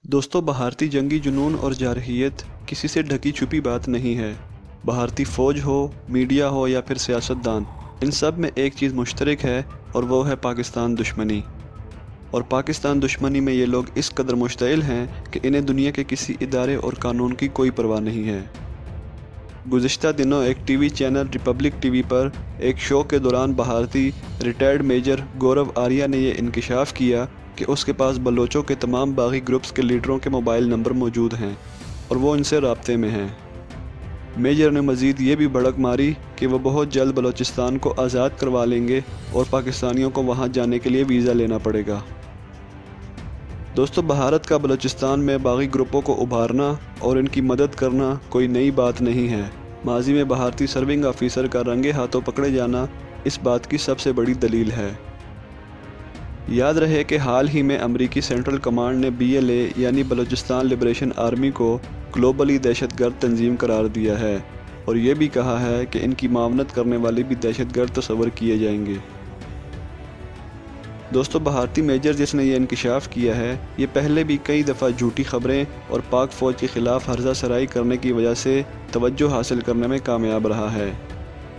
दोस्तों, भारतीय जंगी जुनून और जारहियत किसी से ढकी छुपी बात नहीं है। भारतीय फ़ौज हो, मीडिया हो या फिर सियासतदान, इन सब में एक चीज़ मुश्तरक है और वो है पाकिस्तान दुश्मनी। और पाकिस्तान दुश्मनी में ये लोग इस कदर मुश्तइल हैं कि इन्हें दुनिया के किसी इदारे और कानून की कोई परवाह नहीं है। गुज़िश्ता दिनों एक टीवी चैनल रिपब्लिक टीवी पर एक शो के दौरान भारतीय रिटायर्ड मेजर गौरव आर्या ने यह इंकशाफ किया कि उसके पास बलोचों के तमाम बागी ग्रुप्स के लीडरों के मोबाइल नंबर मौजूद हैं और वो इनसे राब्ते में हैं। मेजर ने मज़ीद ये भी भड़क मारी कि वो बहुत जल्द बलूचिस्तान को आज़ाद करवा लेंगे और पाकिस्तानियों को वहाँ जाने के लिए वीज़ा लेना पड़ेगा। दोस्तों, भारत का बलूचिस्तान में बागी ग्रुपों को उभारना और इनकी मदद करना कोई नई बात नहीं है। माजी में भारतीय सर्विंग ऑफिसर का रंगे हाथों पकड़े जाना इस बात की सबसे बड़ी दलील है। याद रहे कि हाल ही में अमरीकी सेंट्रल कमांड ने BLA यानी बलूचिस्तान लिबरेशन आर्मी को ग्लोबली दहशतगर्द तंजीम करार दिया है और ये भी कहा है कि इनकी मावनत करने वाले भी दहशतगर्द तस्वर किए जाएंगे। दोस्तों, भारतीय मेजर जिसने ये इंकशाफ किया है, ये पहले भी कई दफ़ा झूठी खबरें और पाक फ़ौज के ख़िलाफ़ हर्जा सराई करने की वजह से तवज्जो हासिल करने में कामयाब रहा है।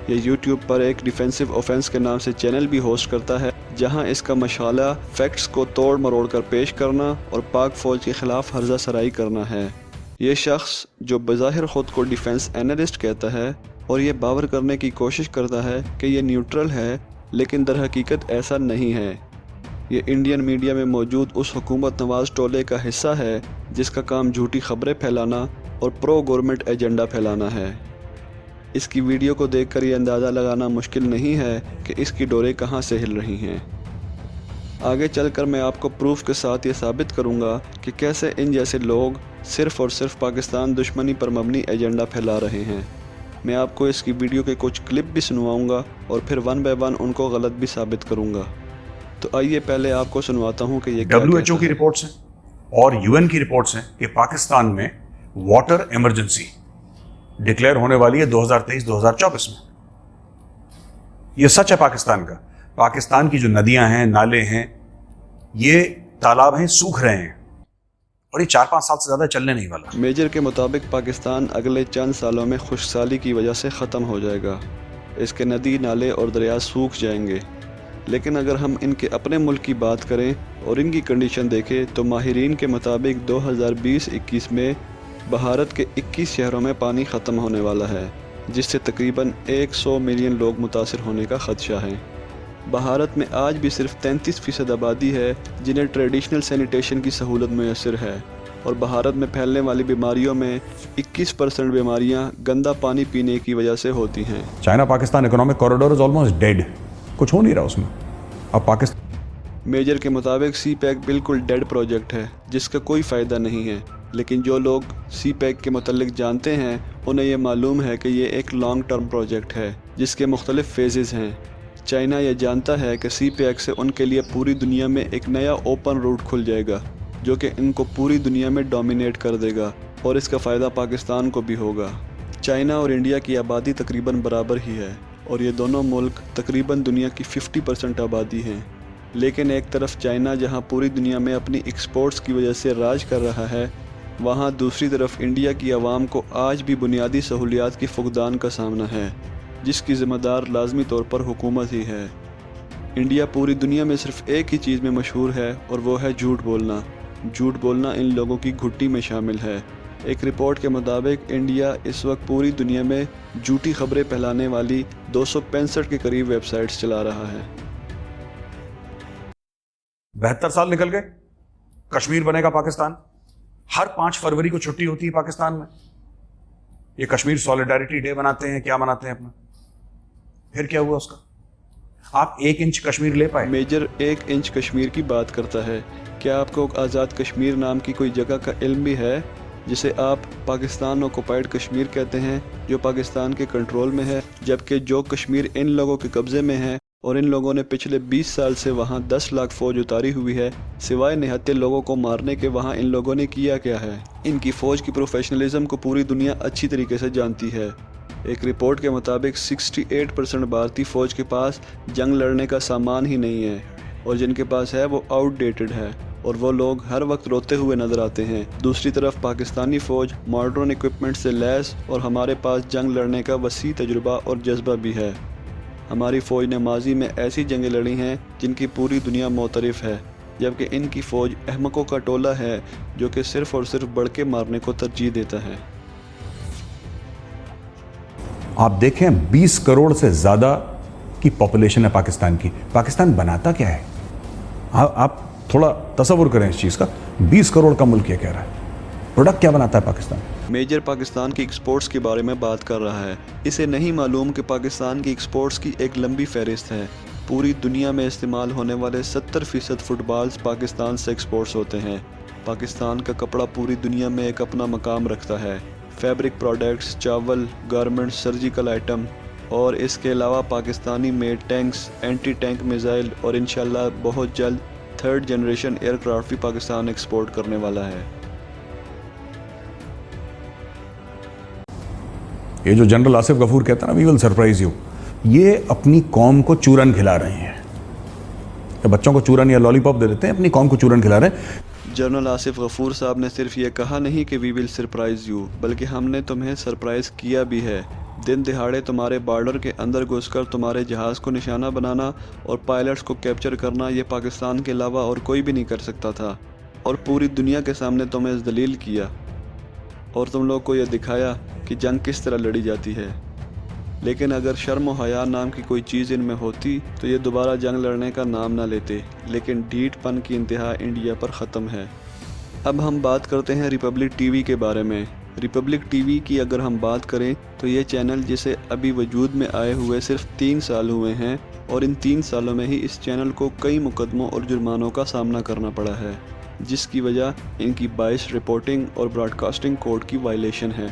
ये यूट्यूब पर एक डिफेंसिव ऑफेंस के नाम से चैनल भी होस्ट करता है, जहां इसका मशाला फैक्ट्स को तोड़ मरोड़ कर पेश करना और पाक फ़ौज के ख़िलाफ़ हर्जा सराई करना है। ये शख्स जो बज़ाहिर ख़ुद को डिफेंस एनालिस्ट कहता है और ये बावर करने की कोशिश करता है कि ये न्यूट्रल है, लेकिन दर हकीकत ऐसा नहीं है। ये इंडियन मीडिया में मौजूद उस हुकूमत नवाज टोले का हिस्सा है जिसका काम झूठी खबरें फैलाना और प्रो गवर्नमेंट एजेंडा फैलाना है। इसकी वीडियो को देखकर ये अंदाज़ा लगाना मुश्किल नहीं है कि इसकी डोरें कहाँ से हिल रही हैं। आगे चलकर मैं आपको प्रूफ के साथ ये साबित करूँगा कि कैसे इन जैसे लोग सिर्फ़ और सिर्फ पाकिस्तान दुश्मनी पर मबनी एजेंडा फैला रहे हैं। मैं आपको इसकी वीडियो के कुछ क्लिप भी सुनवाऊँगा और फिर 1 बाय 1 उनको गलत भी साबित करूँगा। तो आइए पहले आपको सुनवाता हूँ कि ये WHO की रिपोर्ट्स हैं और UN की रिपोर्ट्स हैं कि पाकिस्तान में वाटर इमरजेंसी डिक्लेयर होने वाली है 2023-2024 में। ये सच है पाकिस्तान का। पाकिस्तान की जो नदियां हैं, नाले हैं, ये तालाब हैं, सूख रहे हैं और ये 4-5 साल से ज़्यादा चलने नहीं वाला। मेजर के मुताबिक पाकिस्तान अगले चंद सालों में खुशहाली की वजह से ख़त्म हो जाएगा। इसके नदी, नाले और दरिया सूख जाएंगे। लेकिन अगर हम इनके अपने मुल्क की बात करें और इनकी कंडीशन देखें तो माहिरीन के मुताबिक 2020-21 में भारत के 21 शहरों में पानी ख़त्म होने वाला है, जिससे तकरीबन 100 मिलियन लोग मुतासिर होने का ख़दशा है। भारत में आज भी सिर्फ 33% आबादी है जिन्हें ट्रेडिशनल सैनिटेशन की सहूलत मैसर है और भारत में फैलने वाली बीमारियों में 21% बीमारियां गंदा पानी पीने की वजह से होती हैं। China Pakistan economic corridor is almost dead. कुछ हो नहीं रहा उसमें। अब पाकिस्तान मेजर के मुताबिक CPEC बिल्कुल डेड प्रोजेक्ट है जिसका कोई फ़ायदा नहीं है। लेकिन जो लोग CPEC के मुतल्लिक जानते हैं उन्हें ये मालूम है कि ये एक लॉन्ग टर्म प्रोजेक्ट है जिसके मुख्तलिफ फेजेस हैं। चाइना ये जानता है कि CPEC से उनके लिए पूरी दुनिया में एक नया ओपन रूट खुल जाएगा जो कि इनको पूरी दुनिया में डोमिनेट कर देगा और इसका फ़ायदा पाकिस्तान को भी होगा। चाइना और इंडिया की आबादी तकरीबन बराबर ही है और ये दोनों मुल्क तकरीबन दुनिया की 50% आबादी हैं। लेकिन एक तरफ चाइना जहां पूरी दुनिया में अपनी एक्सपोर्ट्स की वजह से राज कर रहा है, वहां दूसरी तरफ इंडिया की आवाम को आज भी बुनियादी सहूलियात की फुकदान का सामना है, जिसकी ज़िम्मेदार लाजमी तौर पर हुकूमत ही है। इंडिया पूरी दुनिया में सिर्फ एक ही चीज़ में मशहूर है और वो है झूठ बोलना। झूठ बोलना इन लोगों की घुट्टी में शामिल है। एक रिपोर्ट के मुताबिक इंडिया इस वक्त पूरी दुनिया में झूठी खबरें फैलाने वाली 265 के करीब वेबसाइट्स चला रहा है। 72 साल निकल गए, कश्मीर बनेगा पाकिस्तान। हर 5 फरवरी को छुट्टी होती है पाकिस्तान में। ये कश्मीर सॉलिडारिटी डे बनाते हैं, क्या मनाते हैं अपना। फिर क्या हुआ उसका? आप 1 इंच कश्मीर ले पाए? मेजर 1 इंच कश्मीर की बात करता है। क्या आपको आज़ाद कश्मीर नाम की कोई जगह का इल्म भी है जिसे आप पाकिस्तान ऑक्युपाइड कश्मीर कहते हैं, जो पाकिस्तान के कंट्रोल में है, जबकि जो कश्मीर इन लोगों के कब्ज़े में है और इन लोगों ने पिछले 20 साल से वहाँ 10 लाख फ़ौज उतारी हुई है। सिवाय निहत्ते लोगों को मारने के वहाँ इन लोगों ने किया क्या है? इनकी फ़ौज की प्रोफेशनलिज्म को पूरी दुनिया अच्छी तरीके से जानती है। एक रिपोर्ट के मुताबिक 68% भारतीय फ़ौज के पास जंग लड़ने का सामान ही नहीं है और जिनके पास है वो आउटडेटेड है। اور وہ لوگ ہر وقت روتے ہوئے نظر آتے ہیں۔ دوسری طرف پاکستانی فوج ماڈرن اکوپمنٹ سے لیس اور ہمارے پاس جنگ لڑنے کا وسیع تجربہ اور جذبہ بھی ہے۔ ہماری فوج نے ماضی میں ایسی جنگیں لڑی ہیں جن کی پوری دنیا معترف ہے، جبکہ ان کی فوج احمقوں کا ٹولہ ہے جو کہ صرف اور صرف بڑھ کے مارنے کو ترجیح دیتا ہے۔ آپ دیکھیں 20 کروڑ سے زیادہ کی پاپولیشن ہے پاکستان کی۔ پاکستان بناتا کیا ہے؟ آپ تھوڑا تصور کریں اس چیز کا، 20 کروڑ کا ملک یہ کہہ رہا ہے، پروڈکٹ کیا بناتا ہے پاکستان؟ میجر پاکستان کی ایکسپورٹس کے بارے میں بات کر رہا ہے۔ اسے نہیں معلوم کہ پاکستان کی ایکسپورٹس کی ایک لمبی فہرست ہے۔ پوری دنیا میں استعمال ہونے والے 70% فٹ بالز پاکستان سے ایکسپورٹس ہوتے ہیں۔ پاکستان کا کپڑا پوری دنیا میں ایک اپنا مقام رکھتا ہے۔ فیبرک پروڈکٹس، چاول، گارمنٹس، سرجیکل آئٹم اور اس کے علاوہ پاکستانی made tanks, anti tank missile اور انشاءاللہ بہت جلد 3rd جنریشن ایئر کرافٹ بھی پاکستان ایکسپورٹ کرنے والا ہے۔ یہ جو جنرل آصف غفور کہتا ہے نا، وی ول سرپرائز یو، یہ اپنی قوم کو چورن کھلا رہے ہیں۔ بچوں کو چورن یا لالی پاپ دے دیتے ہیں، اپنی قوم کو چورن کھلا رہے ہیں۔ جنرل آصف غفور صاحب نے صرف یہ کہا نہیں کہ وی ول سرپرائز یو، بلکہ ہم نے تمہیں سرپرائز کیا بھی ہے۔ دن دہاڑے تمہارے بارڈر کے اندر گھس کر تمہارے جہاز کو نشانہ بنانا اور پائلٹس کو کیپچر کرنا یہ پاکستان کے علاوہ اور کوئی بھی نہیں کر سکتا تھا، اور پوری دنیا کے سامنے تمہیں ذلیل کیا اور تم لوگ کو یہ دکھایا کہ جنگ کس طرح لڑی جاتی ہے۔ لیکن اگر شرم و حیا نام کی کوئی چیز ان میں ہوتی تو یہ دوبارہ جنگ لڑنے کا نام نہ لیتے، لیکن ڈھیٹ پن کی انتہا انڈیا پر ختم ہے۔ اب ہم بات کرتے ہیں ریپبلک ٹی وی کے بارے میں۔ ریپبلک ٹی وی کی اگر ہم بات کریں تو یہ چینل جسے ابھی وجود میں آئے ہوئے صرف 3 سال ہوئے ہیں، اور ان 3 سالوں میں ہی اس چینل کو کئی مقدموں اور جرمانوں کا سامنا کرنا پڑا ہے، جس کی وجہ ان کی بائس رپورٹنگ اور براڈ کاسٹنگ کوڈ کی وائلیشن ہے۔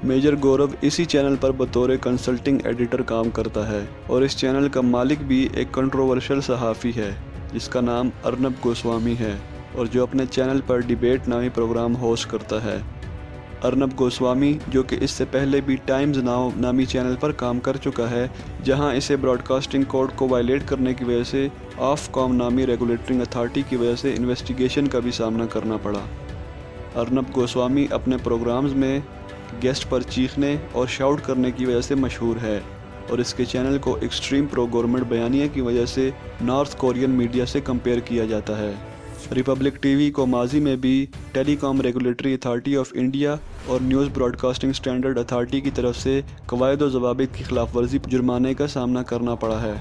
میجر گورو اسی چینل پر بطور کنسلٹنگ ایڈیٹر کام کرتا ہے، اور اس چینل کا مالک بھی ایک کنٹروورشل صحافی ہے جس کا نام ارنب گوسوامی ہے، اور جو اپنے چینل پر ڈیبیٹ نامی پروگرام ہوسٹ کرتا ہے۔ ارنب گوسوامی جو کہ اس سے پہلے بھی ٹائمز ناؤ نامی چینل پر کام کر چکا ہے، جہاں اسے براڈ کاسٹنگ کوڈ کو وائلیٹ کرنے کی وجہ سے آف کام نامی ریگولیٹنگ اتھارٹی کی وجہ سے انویسٹیگیشن کا بھی سامنا کرنا پڑا۔ ارنب گوسوامی اپنے پروگرامز میں گیسٹ پر چیخنے اور شاؤٹ کرنے کی وجہ سے مشہور ہے، اور اس کے چینل کو ایکسٹریم پرو گورنمنٹ بیانیے کی وجہ سے نارتھ کورین میڈیا سے کمپیئر کیا جاتا ہے۔ ریپبلک ٹی وی کو ماضی میں بھی telecom regulatory authority of India اور news broadcasting standard authority کی طرف سے قواعد و ضوابط کی خلاف ورزی جرمانے کا سامنا کرنا پڑا ہے۔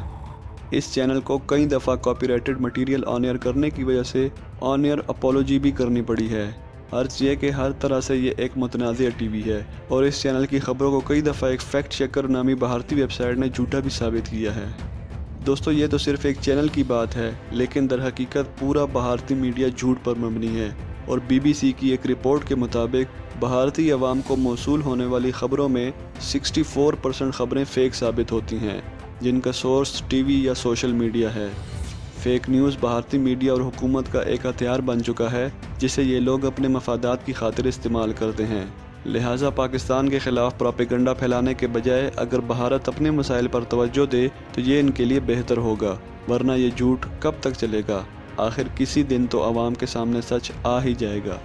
اس چینل کو کئی دفعہ کاپی رائٹڈ مٹیریل آن ایئر کرنے کی وجہ سے آن ایئر اپولوجی بھی کرنی پڑی ہے۔ عرض یہ کہ ہر طرح سے یہ ایک متنازع ٹی وی ہے، اور اس چینل کی خبروں کو کئی دفعہ ایک فیکٹ چیکر نامی بھارتی ویب سائٹ نے جھوٹا بھی ثابت کیا ہے۔ دوستو، یہ تو صرف ایک چینل کی بات ہے، لیکن در حقیقت پورا بھارتی میڈیا جھوٹ پر مبنی ہے، اور بی بی سی کی ایک رپورٹ کے مطابق بھارتی عوام کو موصول ہونے والی خبروں میں 64% خبریں فیک ثابت ہوتی ہیں، جن کا سورس ٹی وی یا سوشل میڈیا ہے۔ فیک نیوز بھارتی میڈیا اور حکومت کا ایک ہتھیار بن چکا ہے جسے یہ لوگ اپنے مفادات کی خاطر استعمال کرتے ہیں۔ لہٰذا پاکستان کے خلاف پروپیگنڈا پھیلانے کے بجائے اگر بھارت اپنے مسائل پر توجہ دے تو یہ ان کے لیے بہتر ہوگا، ورنہ یہ جھوٹ کب تک چلے گا؟ آخر کسی دن تو عوام کے سامنے سچ آ ہی جائے گا۔